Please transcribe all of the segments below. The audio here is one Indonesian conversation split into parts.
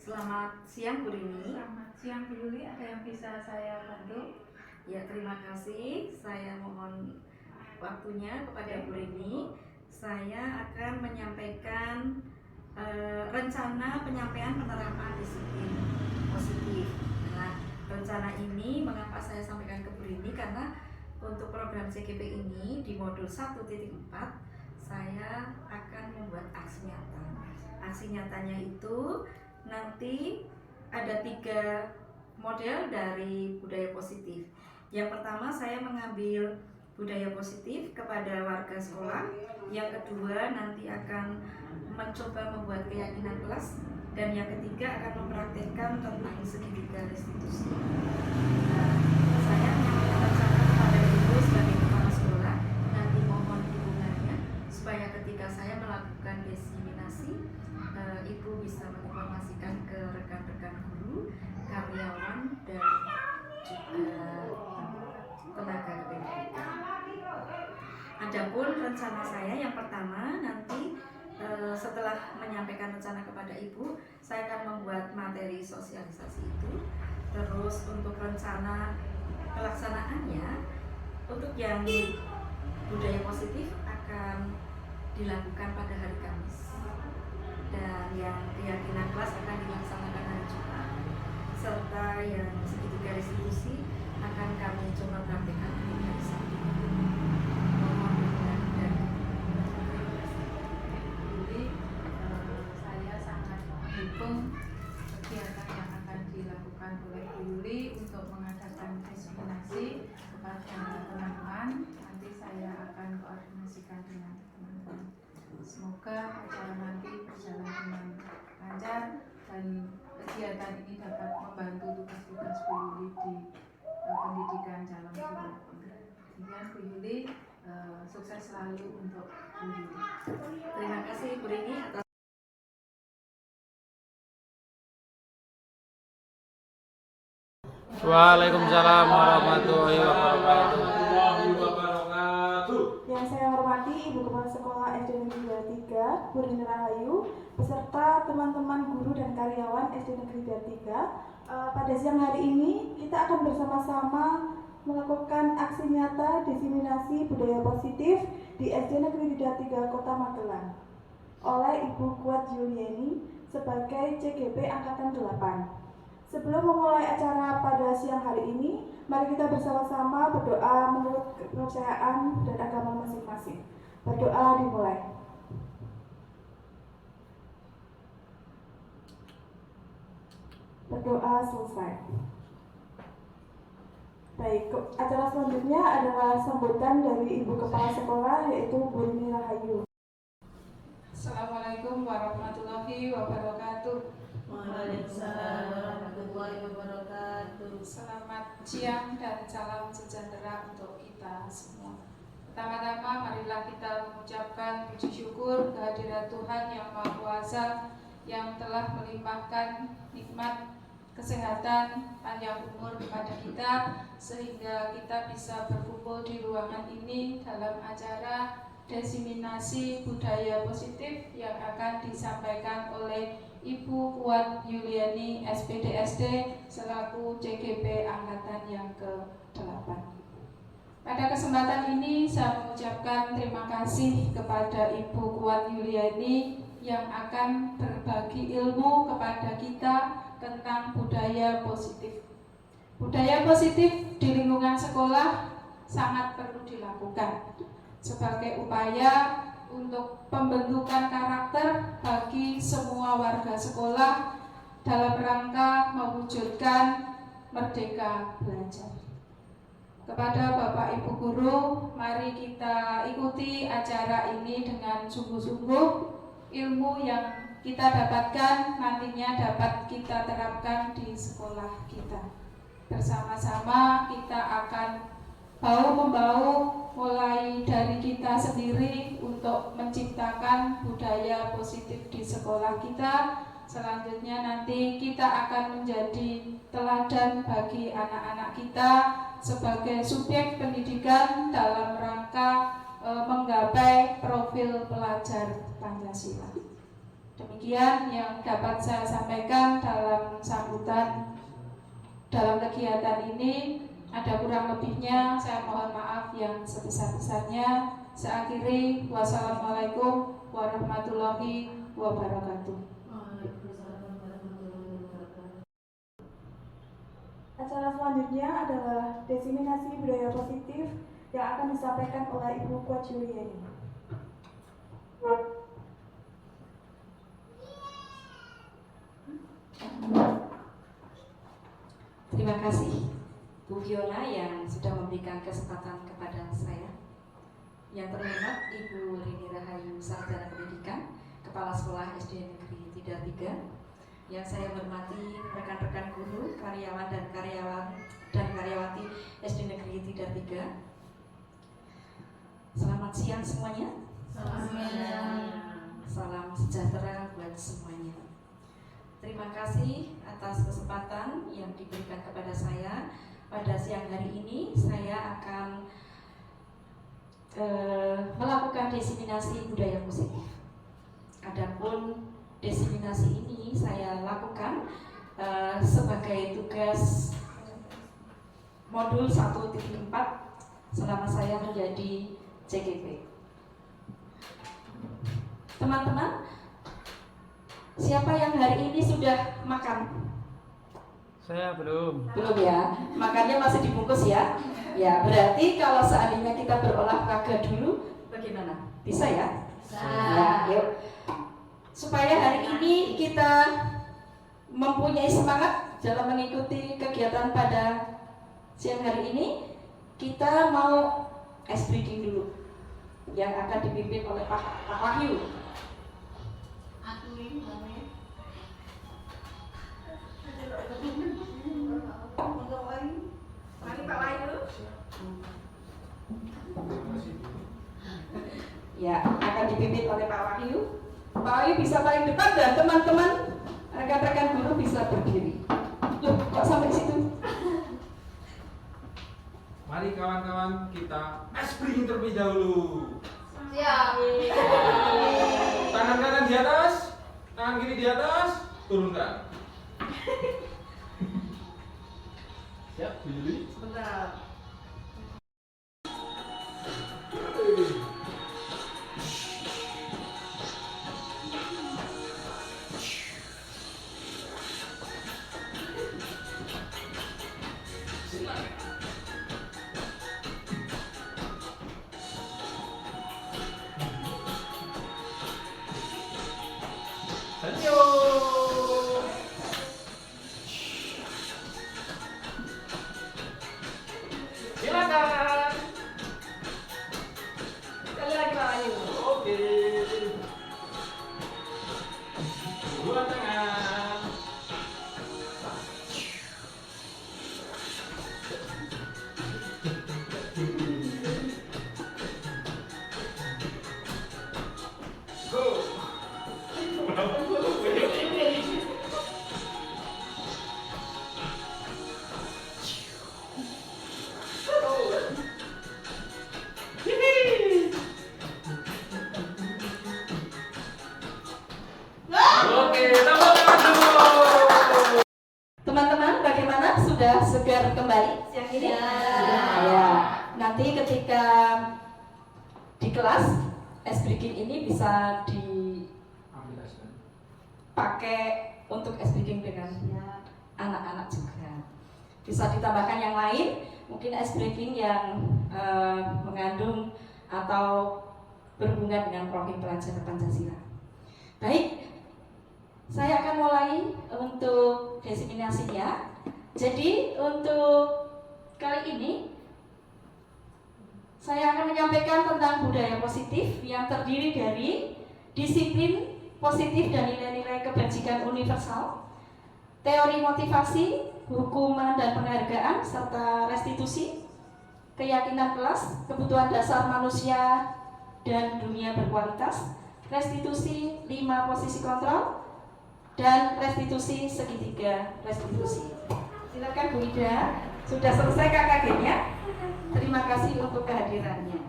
Selamat siang Bu Rini. Selamat siang Bu Yuli, ada yang bisa saya bantu? Ya, terima kasih. Saya mohon waktunya kepada Bu Rini. Saya akan menyampaikan rencana penyampaian penerapan disiplin positif. Nah, rencana ini mengapa saya sampaikan ke Bu Rini, karena untuk program CGP ini di modul 1.4 saya akan membuat aksi nyata. Aksi nyatanya itu nanti ada 3 model dari budaya positif. Yang pertama, saya mengambil budaya positif kepada warga sekolah. Yang kedua, nanti akan mencoba membuat keyakinan kelas. Dan yang ketiga, akan mempraktikkan tentang segitiga restitusi. Saya menyampaikan rencana kepada Ibu sebagai kepala sekolah. Nanti mohon dukungannya supaya ketika saya melakukan diseminasi, Ibu bisa menginformasikan ke rekan-rekan guru, karyawan, dan juga tenaga pendidikan. Adapun rencana saya yang pertama, nanti setelah menyampaikan rencana kepada Ibu, saya akan membuat materi sosialisasi itu. Terus untuk rencana pelaksanaannya, untuk yang budaya positif akan dilakukan pada hari Kamis, dan yang keyakinan kelas akan dilaksanakan hari Jumat, serta yang segitiga restitusi akan kami coba praktekkan di hari Sabtu. Mohon dukungan dan Jadi saya sangat mendukung kegiatan yang akan dilakukan oleh Bu Yuli untuk mengadakan diseminasi kepada teman-teman. Nanti saya akan koordinasikan dengan teman-teman. Semoga acara nanti berjalan dengan lancar dan kegiatan ini dapat membantu tugas-tugas Bu Yuli di pendidikan calon guru. Demikian Bu Yuli, sukses selalu untuk Bu Yuli. terima kasih Bu Rini atas Waalaikumsalam warahmatullahi wabarakatuh. Yang saya hormati Ibu Kepala Sekolah SD Negeri 23, Bu Rini Rahayu, beserta teman-teman guru dan karyawan SD Negeri 23. Pada siang hari ini kita akan bersama-sama melakukan aksi nyata diseminasi budaya positif di SD Negeri 23 Kota Magelang oleh Ibu Kuat Yuliani sebagai CGP Angkatan 8. Sebelum memulai acara pada siang hari ini, mari kita bersama-sama berdoa menurut kepercayaan dan agama masing-masing. Berdoa dimulai. Berdoa selesai. Baik, acara selanjutnya adalah sambutan dari Ibu Kepala Sekolah, yaitu Bu Rini Rahayu. Assalamualaikum warahmatullahi wabarakatuh. Waalaikumsalam warahmatullahi wabarakatuh. Selamat siang dan salam sejahtera untuk kita semua. Pertama-tama marilah kita mengucapkan puji syukur kehadirat Tuhan yang Maha Kuasa yang telah melimpahkan nikmat kesehatan, panjang umur kepada kita sehingga kita bisa berkumpul di ruangan ini dalam acara diseminasi budaya positif yang akan disampaikan oleh Ibu Kuat Yuliani SPDSD selaku CGP Angkatan yang ke-8. Pada kesempatan ini saya mengucapkan terima kasih kepada Ibu Kuat Yuliani yang akan berbagi ilmu kepada kita tentang budaya positif. Budaya positif di lingkungan sekolah sangat perlu dilakukan sebagai upaya untuk pembentukan karakter bagi semua warga sekolah dalam rangka mewujudkan merdeka belajar. Kepada Bapak Ibu Guru, mari kita ikuti acara ini dengan sungguh-sungguh. Ilmu yang kita dapatkan nantinya dapat kita terapkan di sekolah kita. Bersama-sama kita akan bahu-membahu mulai dari kita sendiri untuk menciptakan budaya positif di sekolah kita. Selanjutnya nanti kita akan menjadi teladan bagi anak-anak kita sebagai subjek pendidikan dalam rangka menggapai profil pelajar Pancasila. Demikian yang dapat saya sampaikan dalam sambutan dalam kegiatan ini. Ada kurang lebihnya saya mohon maaf yang sebesar-besarnya. Saya akhiri, wassalamualaikum warahmatullahi wabarakatuh. Acara selanjutnya adalah diseminasi budaya positif yang akan disampaikan oleh Ibu Kuat Juliani. Terima kasih Bu Fiona yang sudah memberikan kesempatan kepada saya. Yang terhormat Ibu Rini Rahayu, Sarjana Pendidikan, Kepala Sekolah SD Negeri Tidar 3. Yang saya hormati rekan-rekan guru, karyawan dan karyawati SD Negeri Tidar 3. Selamat siang semuanya. Salam sejahtera buat semuanya. Terima kasih atas kesempatan yang diberikan kepada saya. Pada siang hari ini saya akan melakukan diseminasi budaya positif. Adapun diseminasi ini saya lakukan sebagai tugas modul 1.4 selama saya menjadi CGP. Teman-teman, siapa yang hari ini sudah makan? Saya belum. Belum ya? Makannya masih dibungkus ya? Ya, berarti kalau seandainya kita berolahraga dulu, bagaimana? Bisa ya? Bisa. Ya, yuk. Supaya hari ini kita mempunyai semangat dalam mengikuti kegiatan pada siang hari ini, kita mau ice breaking dulu yang akan dipimpin oleh Pak Wahyu. Ya, akan dipimpin oleh Pak Wahyu. Pak Wahyu bisa paling depan dan teman-teman rekan-rekan guru bisa berdiri. Loh, kok sampai situ? Mari kawan-kawan kita ice breaking terlebih dahulu. Siap. Tangan kanan di atas, tangan kiri di atas, turunkan. Siap, Billy. Sebentar. Silakan. Sekali lagi Pak Wahyu. Oke. Dua tangan. Go. Oke, tambah tangan dulu. Teman-teman, bagaimana? Sudah segar kembali siang ini? Ya. Nanti ketika di kelas, ice breaking ini bisa dipakai untuk ice breaking dengan anak-anak juga. Bisa ditambahkan yang lain, mungkin ice breaking yang mengandung atau berhubungan dengan profil pelajar Pancasila. Baik, saya akan mulai untuk diseminasinya. Jadi untuk kali ini saya akan menyampaikan tentang budaya positif yang terdiri dari disiplin positif dan nilai-nilai kebajikan universal, teori motivasi, hukuman dan penghargaan, serta restitusi, keyakinan kelas, kebutuhan dasar manusia dan dunia berkualitas, restitusi 5 posisi kontrol, dan restitusi segitiga restitusi. Silakan Bu Ida, sudah selesai KKG-nya. Terima kasih untuk kehadirannya.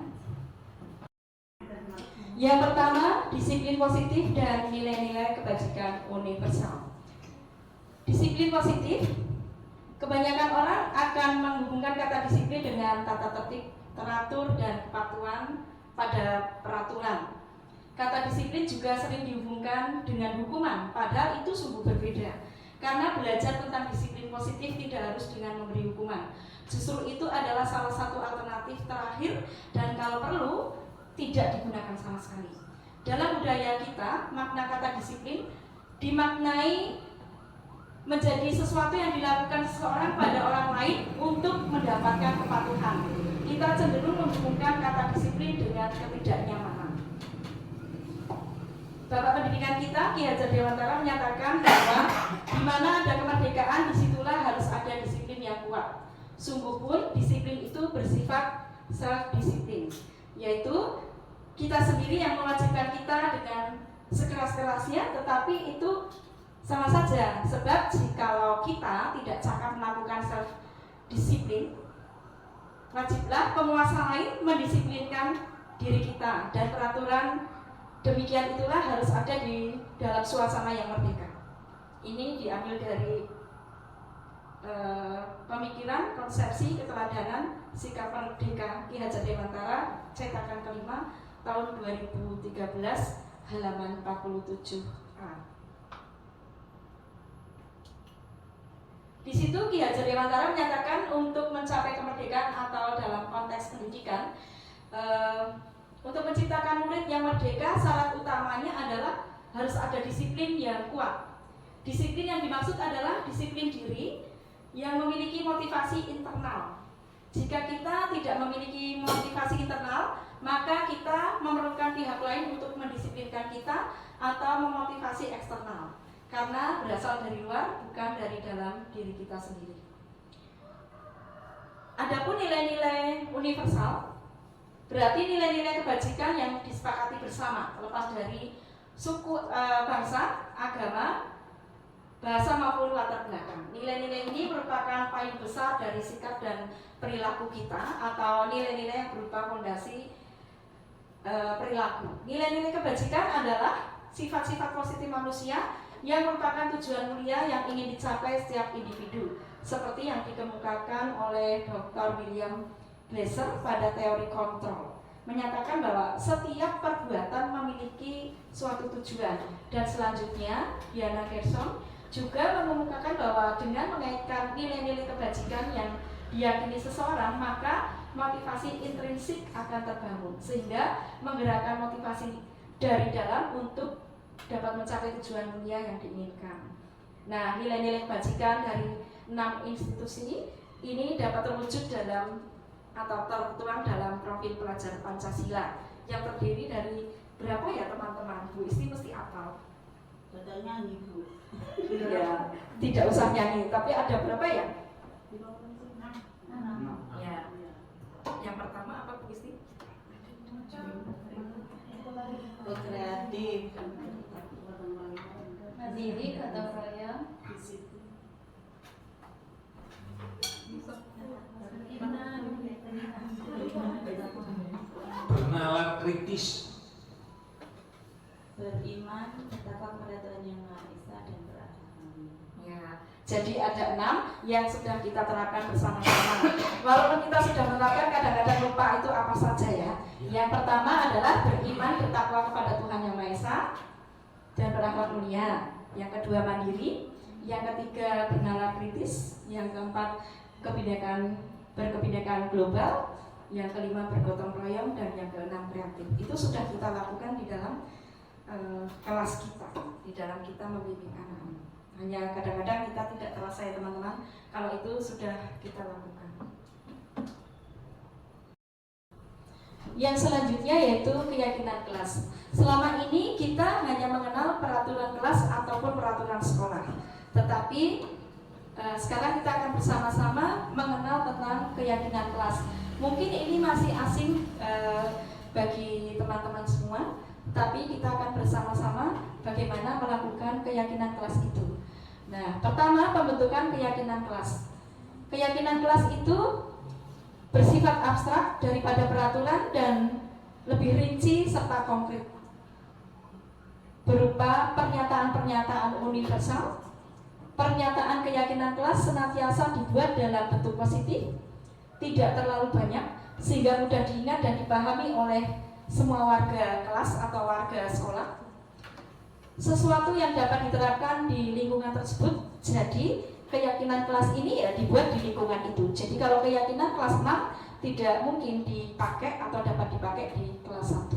Yang pertama, disiplin positif dan nilai-nilai kebajikan universal. Disiplin positif, kebanyakan orang akan menghubungkan kata disiplin dengan tata tertib, teratur, dan kepatuhan pada peraturan. Kata disiplin juga sering dihubungkan dengan hukuman, padahal itu sungguh berbeda. Karena belajar tentang disiplin positif tidak harus dengan memberi hukuman. Justru itu adalah salah satu alternatif terakhir dan kalau perlu tidak digunakan sama sekali. Dalam budaya kita, makna kata disiplin dimaknai menjadi sesuatu yang dilakukan seseorang pada orang lain untuk mendapatkan kepatuhan. Kita cenderung menghubungkan kata disiplin dengan ketidaknyamanan. Bapak pendidikan kita, Ki Hajar Dewantara menyatakan bahwa di mana ada kemerdekaan, disitulah harus ada disiplin yang kuat. Sungguh pun disiplin itu bersifat self-disiplin, yaitu kita sendiri yang mewajibkan kita dengan sekeras-kerasnya, tetapi itu sama saja. Sebab jikalau kita tidak cakap melakukan self-disiplin, wajiblah penguasa lain mendisiplinkan diri kita, dan peraturan demikian itulah harus ada di dalam suasana yang merdeka. Ini diambil dari pemikiran, konsepsi, keteladanan, sikap merdeka Ki Hajar Dewantara, cetakan kelima, tahun 2013, halaman 47A. Di situ Ki Hajar Dewantara menyatakan untuk mencapai kemerdekaan atau dalam konteks pendidikan, untuk menciptakan murid yang merdeka, syarat utamanya adalah harus ada disiplin yang kuat. Disiplin yang dimaksud adalah disiplin diri yang memiliki motivasi internal. Jika kita tidak memiliki motivasi internal, maka kita memerlukan pihak lain untuk mendisiplinkan kita atau memotivasi eksternal, karena berasal dari luar, bukan dari dalam diri kita sendiri. Adapun nilai-nilai universal, berarti nilai-nilai kebajikan yang disepakati bersama, terlepas dari suku, bangsa, agama, bahasa maupun latar belakang. Nilai-nilai ini merupakan paling besar dari sikap dan perilaku kita, atau nilai-nilai yang berupa fondasi perilaku. Nilai-nilai kebajikan adalah sifat-sifat positif manusia yang merupakan tujuan mulia yang ingin dicapai setiap individu, seperti yang dikemukakan oleh Dr. William Glasser pada teori kontrol, menyatakan bahwa setiap perbuatan memiliki suatu tujuan. Dan selanjutnya Diana Gerson juga mengemukakan bahwa dengan mengaitkan nilai-nilai kebajikan yang diyakini seseorang, maka motivasi intrinsik akan terbangun, sehingga menggerakkan motivasi dari dalam untuk dapat mencapai tujuan mulia yang diinginkan. Nah, nilai-nilai kebajikan dari 6 institusi ini dapat terwujud dalam atau tertuang dalam profil pelajar Pancasila yang terdiri dari berapa ya teman-teman? Bu Isti mesti hafal. Betul nyanyi Bu. Ya, tidak usah nyanyi, tapi ada berapa ya? Ya. Yang pertama apa Bu Isti? Kreatif. Mandiri, gotong royong, Bernalar kritis. Beriman, bertakwa kepada Tuhan Yang Maha Esa dan beragama. Ya, jadi ada 6 yang sudah kita terapkan bersama-sama. Walaupun kita sudah menerapkan, kadang-kadang lupa itu apa saja ya. Yang pertama adalah beriman, bertakwa kepada Tuhan Yang Maha Esa dan berakhlak mulia. Yang kedua mandiri. Yang ketiga bernalar kritis. Yang keempat berkebinekaan global. Yang kelima bergotong royong, dan yang keenam kreatif. Itu sudah kita lakukan di dalam kelas kita, di dalam kita membimbing anak-anak. Hanya kadang-kadang kita tidak terasa ya teman-teman, kalau itu sudah kita lakukan. Yang selanjutnya yaitu keyakinan kelas. Selama ini kita hanya mengenal peraturan kelas ataupun peraturan sekolah, tetapi sekarang kita akan bersama-sama mengenal tentang keyakinan kelas. Mungkin ini masih asing bagi teman-teman semua, tapi kita akan bersama-sama bagaimana melakukan keyakinan kelas itu. Nah, pertama pembentukan keyakinan kelas. Keyakinan kelas itu bersifat abstrak daripada peraturan dan lebih rinci serta konkret, berupa pernyataan-pernyataan universal. Pernyataan keyakinan kelas senantiasa dibuat dalam bentuk positif, tidak terlalu banyak, sehingga mudah diingat dan dipahami oleh semua warga kelas atau warga sekolah. Sesuatu yang dapat diterapkan di lingkungan tersebut. Jadi keyakinan kelas ini ya dibuat di lingkungan itu. Jadi kalau keyakinan kelas 6 tidak mungkin dipakai atau dapat dipakai di kelas 1.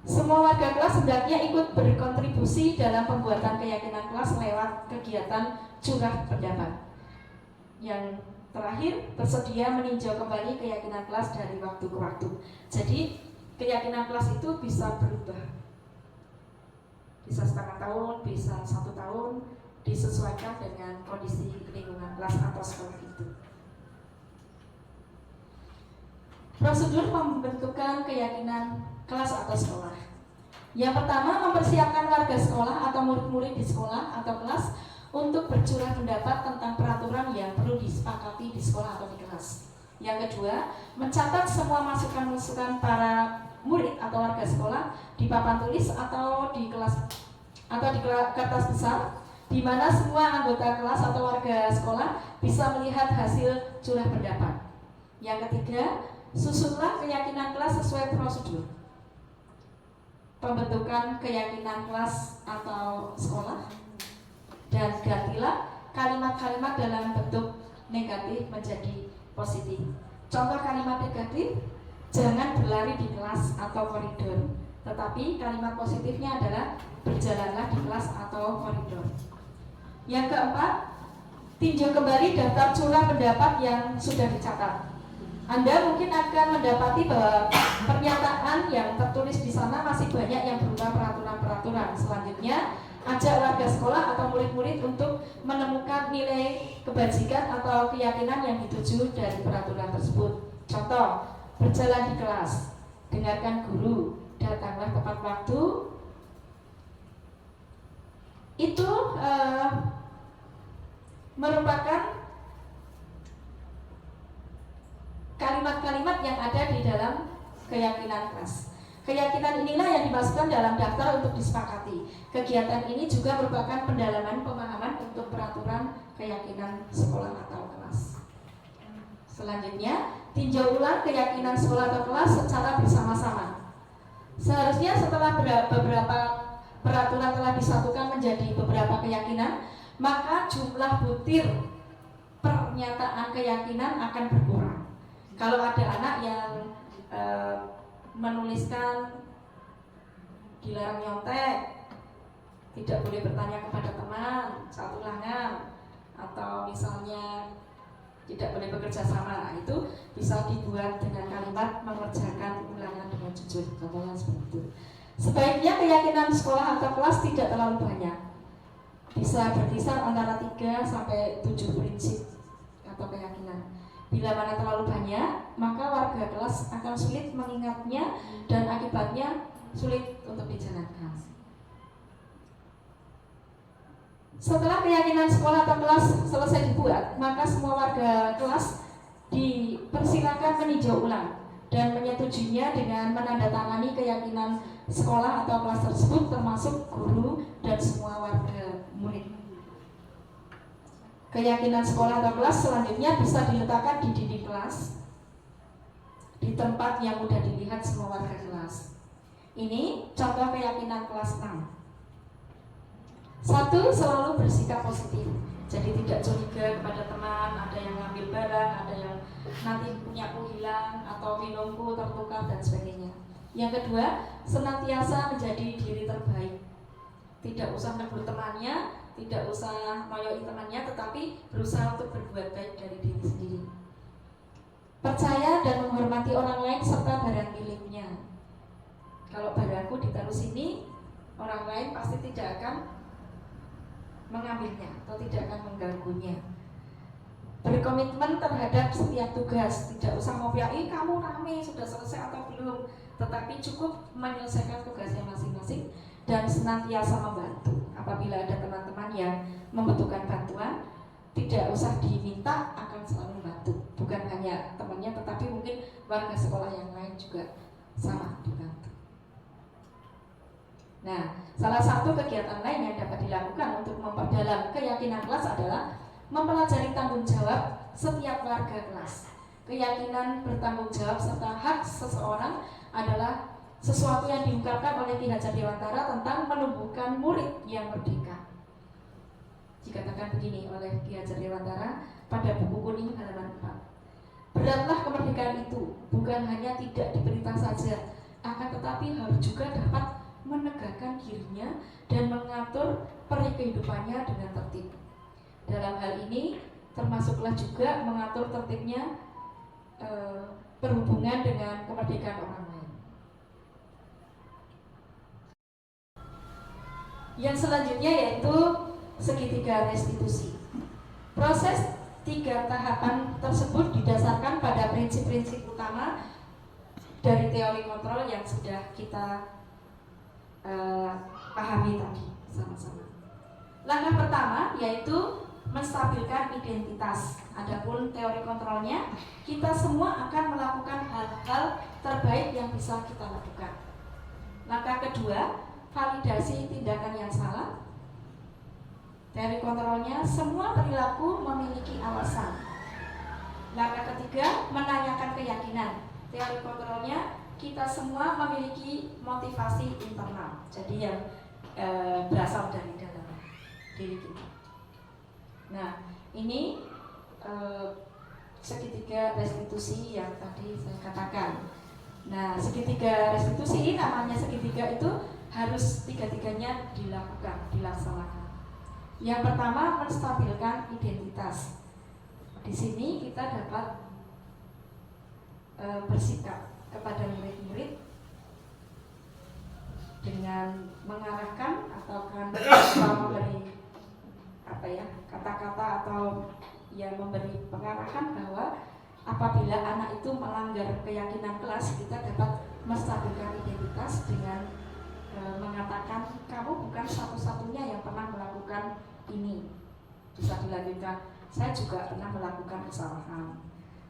Semua warga kelas hendaknya ikut berkontribusi dalam pembuatan keyakinan kelas lewat kegiatan curah pendapat. Yang terakhir, bersedia meninjau kembali keyakinan kelas dari waktu ke waktu. Jadi keyakinan kelas itu bisa berubah, bisa setengah tahun, bisa 1 tahun, disesuaikan dengan kondisi lingkungan kelas atau sekolah itu. Prosedur pembentukan keyakinan kelas atau sekolah. Yang pertama, mempersiapkan warga sekolah atau murid-murid di sekolah atau kelas untuk bercurah pendapat tentang peraturan yang perlu disepakati di sekolah atau di kelas. Yang kedua, mencatat semua masukan-masukan para murid atau warga sekolah di papan tulis atau di kelas atau di kertas besar, di mana semua anggota kelas atau warga sekolah bisa melihat hasil curah pendapat. Yang ketiga, susunlah keyakinan kelas sesuai prosedur pembentukan keyakinan kelas atau sekolah, dan gantilah kalimat-kalimat dalam bentuk negatif menjadi positif. Contoh kalimat negatif, jangan berlari di kelas atau koridor, tetapi kalimat positifnya adalah berjalanlah di kelas atau koridor. Yang keempat, tinjau kembali daftar curah pendapat yang sudah dicatat. Anda mungkin akan mendapati bahwa pernyataan yang tertulis di sana masih banyak yang berupa peraturan-peraturan. Selanjutnya, ajak warga sekolah atau murid-murid untuk menemukan nilai kebajikan atau keyakinan yang dituju dari peraturan tersebut. Contoh, berjalan di kelas, dengarkan guru, datanglah tepat waktu. Itu merupakan kalimat-kalimat yang ada di dalam keyakinan kelas. Keyakinan inilah yang dimasukkan dalam daftar untuk disepakati. Kegiatan ini juga merupakan pendalaman pemahaman untuk peraturan keyakinan sekolah atau kelas. Selanjutnya, tinjau ulang keyakinan sekolah atau kelas secara bersama-sama. Seharusnya setelah beberapa peraturan telah disatukan menjadi beberapa keyakinan, maka jumlah butir pernyataan keyakinan akan berkurang. Kalau ada anak yang menuliskan dilarang nyontek, tidak boleh bertanya kepada teman, saat ulangan, atau misalnya tidak boleh bekerja sama, itu bisa dibuat dengan kalimat mengerjakan ulangan dengan jujur, contohnya seperti itu. Sebaiknya keyakinan sekolah atau kelas tidak terlalu banyak, bisa berkisar antara 3 sampai 7 prinsip atau keyakinan. Bila mana terlalu banyak, maka warga kelas akan sulit mengingatnya dan akibatnya sulit untuk dijalankan. Setelah keyakinan sekolah atau kelas selesai dibuat, maka semua warga kelas dipersilakan meninjau ulang dan menyetujuinya dengan menandatangani keyakinan sekolah atau kelas tersebut, termasuk guru dan semua warga murid. Keyakinan sekolah atau kelas selanjutnya bisa diletakkan di dinding kelas, di tempat yang mudah dilihat semua warga kelas. Ini contoh keyakinan kelas 6. 1. Selalu bersikap positif. Jadi tidak curiga kepada teman, ada yang ngambil barang, ada yang nanti punyaku hilang, atau minumku tertukar dan sebagainya. Yang kedua, senantiasa menjadi diri terbaik. Tidak usah negur temannya, tidak usah ngoyoi temannya, tetapi berusaha untuk berbuat baik dari diri sendiri. Percaya dan menghormati orang lain serta barang miliknya. Kalau barangku ditaruh sini, orang lain pasti tidak akan mengambilnya atau tidak akan mengganggunya. Berkomitmen terhadap setiap tugas, tidak usah ngopiai kamu rame sudah selesai atau belum, tetapi cukup menyelesaikan tugasnya masing-masing dan senantiasa membantu. Apabila ada teman-teman yang membutuhkan bantuan, tidak usah diminta, akan selalu membantu. Bukan hanya temannya, tetapi mungkin warga sekolah yang lain juga sama. Nah, salah satu kegiatan lain yang dapat dilakukan untuk memperdalam keyakinan kelas adalah mempelajari tanggung jawab setiap warga kelas. Keyakinan bertanggung jawab serta hak seseorang adalah sesuatu yang diungkapkan oleh Ki Hajar Dewantara tentang menumbuhkan murid yang merdeka. Dikatakan begini oleh Ki Hajar Dewantara pada buku kuning halaman 4. Beratlah kemerdekaan itu, bukan hanya tidak diperintah saja, akan tetapi harus juga dapat menegakkan dirinya dan mengatur kehidupannya dengan tertib. Dalam hal ini termasuklah juga mengatur tertibnya berhubungan dengan kemerdekaan orang lain. Yang selanjutnya yaitu segitiga restitusi. Proses 3 tahapan tersebut didasarkan pada prinsip-prinsip utama dari teori kontrol yang sudah kita pahami tadi sama-sama. Langkah pertama yaitu menstabilkan identitas. Adapun teori kontrolnya, kita semua akan melakukan hal-hal terbaik yang bisa kita lakukan. Langkah kedua, validasi tindakan yang salah. Teori kontrolnya, semua perilaku memiliki alasan. Langkah ketiga, menanyakan keyakinan. Teori kontrolnya, kita semua memiliki motivasi internal, jadi yang berasal dari dalam diri kita. Nah, ini segitiga restitusi yang tadi saya katakan. Nah, segitiga restitusi ini namanya segitiga itu harus tiga-tiganya dilaksanakan. Yang pertama, menstabilkan identitas. Di sini kita dapat bersikap kepada murid-murid dengan mengarahkan atau memberi kata-kata atau memberi pengarahan bahwa apabila anak itu melanggar keyakinan kelas, kita dapat menstabilkan identitas dengan mengatakan kamu bukan satu-satunya yang pernah melakukan ini. Bisa dilanjutkan, saya juga pernah melakukan kesalahan.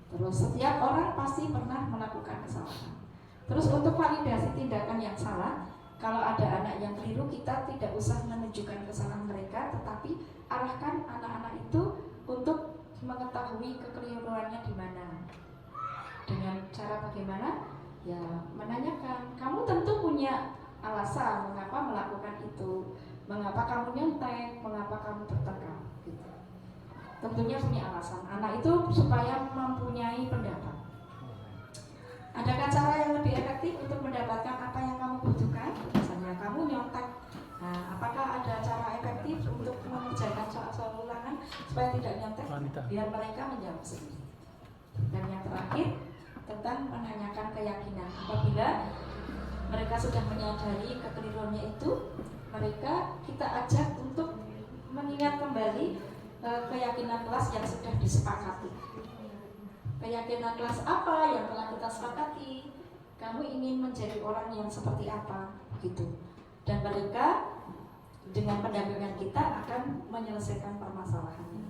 Terus setiap orang pasti pernah melakukan kesalahan. Terus untuk validasi tindakan yang salah, kalau ada anak yang keliru, kita tidak usah menunjukkan kesalahan mereka, tetapi arahkan anak-anak itu untuk mengetahui kekeliruannya di mana. Dengan cara bagaimana? Ya, menanyakan, kamu tentu punya alasan mengapa melakukan itu, mengapa kamu nyontek, mengapa kamu bertengkar, gitu. Tentunya punya alasan. Anak itu supaya mempunyai pendapat. Adakah cara yang lebih efektif untuk mendapatkan apa yang kamu butuhkan? Misalnya kamu nyontek. Nah, apakah ada cara efektif untuk mengerjakan soal-soal ulangan supaya tidak nyontek? Biar mereka menjawab sendiri. Dan yang terakhir, tentang menanyakan keyakinan. Apabila mereka sudah menyadari kekeliruannya itu, kita ajak untuk mengingat kembali keyakinan kelas yang sudah disepakati. Keyakinan kelas apa yang telah kita sepakati? Kamu ingin menjadi orang yang seperti apa? Gitu. Dan mereka dengan pendampingan kita akan menyelesaikan permasalahannya.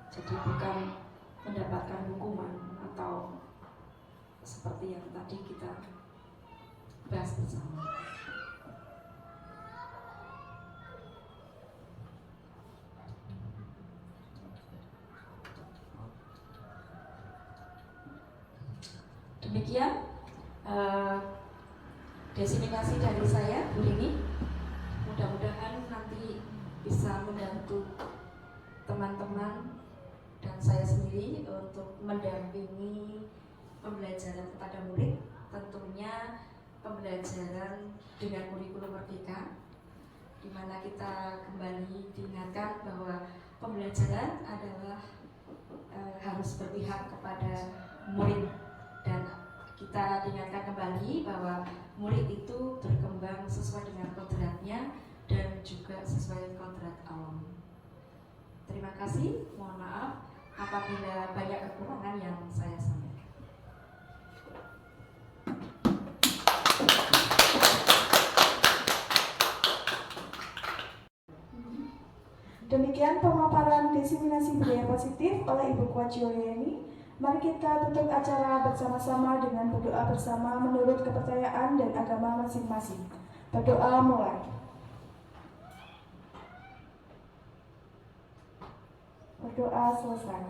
Jadi bukan mendapatkan hukuman atau seperti yang tadi kita bahas bersama. Demikian desiminasi dari saya, Bu Rini. Mudah-mudahan nanti bisa membantu teman-teman dan saya sendiri untuk mendampingi pembelajaran kepada murid. Tentunya pembelajaran dengan kurikulum merdeka, di mana kita kembali diingatkan bahwa pembelajaran adalah harus berpihak kepada murid. Dan kita diingatkan kembali bahwa murid itu berkembang sesuai dengan kodratnya dan juga sesuai kodrat alam. Terima kasih, mohon maaf apabila banyak kekurangan yang saya sampaikan. Demikian pemaparan desiminasi budaya positif oleh Ibu Kwaci Yuliani. Mari kita tutup acara bersama-sama dengan berdoa bersama menurut kepercayaan dan agama masing-masing. Berdoa mulai. Berdoa selesai.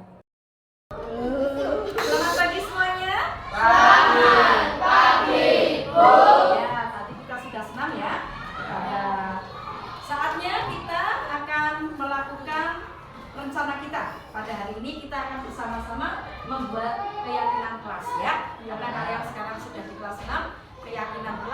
Selamat pagi semuanya. Selamat pagi, Bu. Ya, tadi kita sudah senam ya. Saatnya kita akan melakukan rencana kita. Pada hari ini kita akan bersama-sama membuat keyakinan kelas ya. Karena kalian sekarang sudah di kelas 6, keyakinan kelas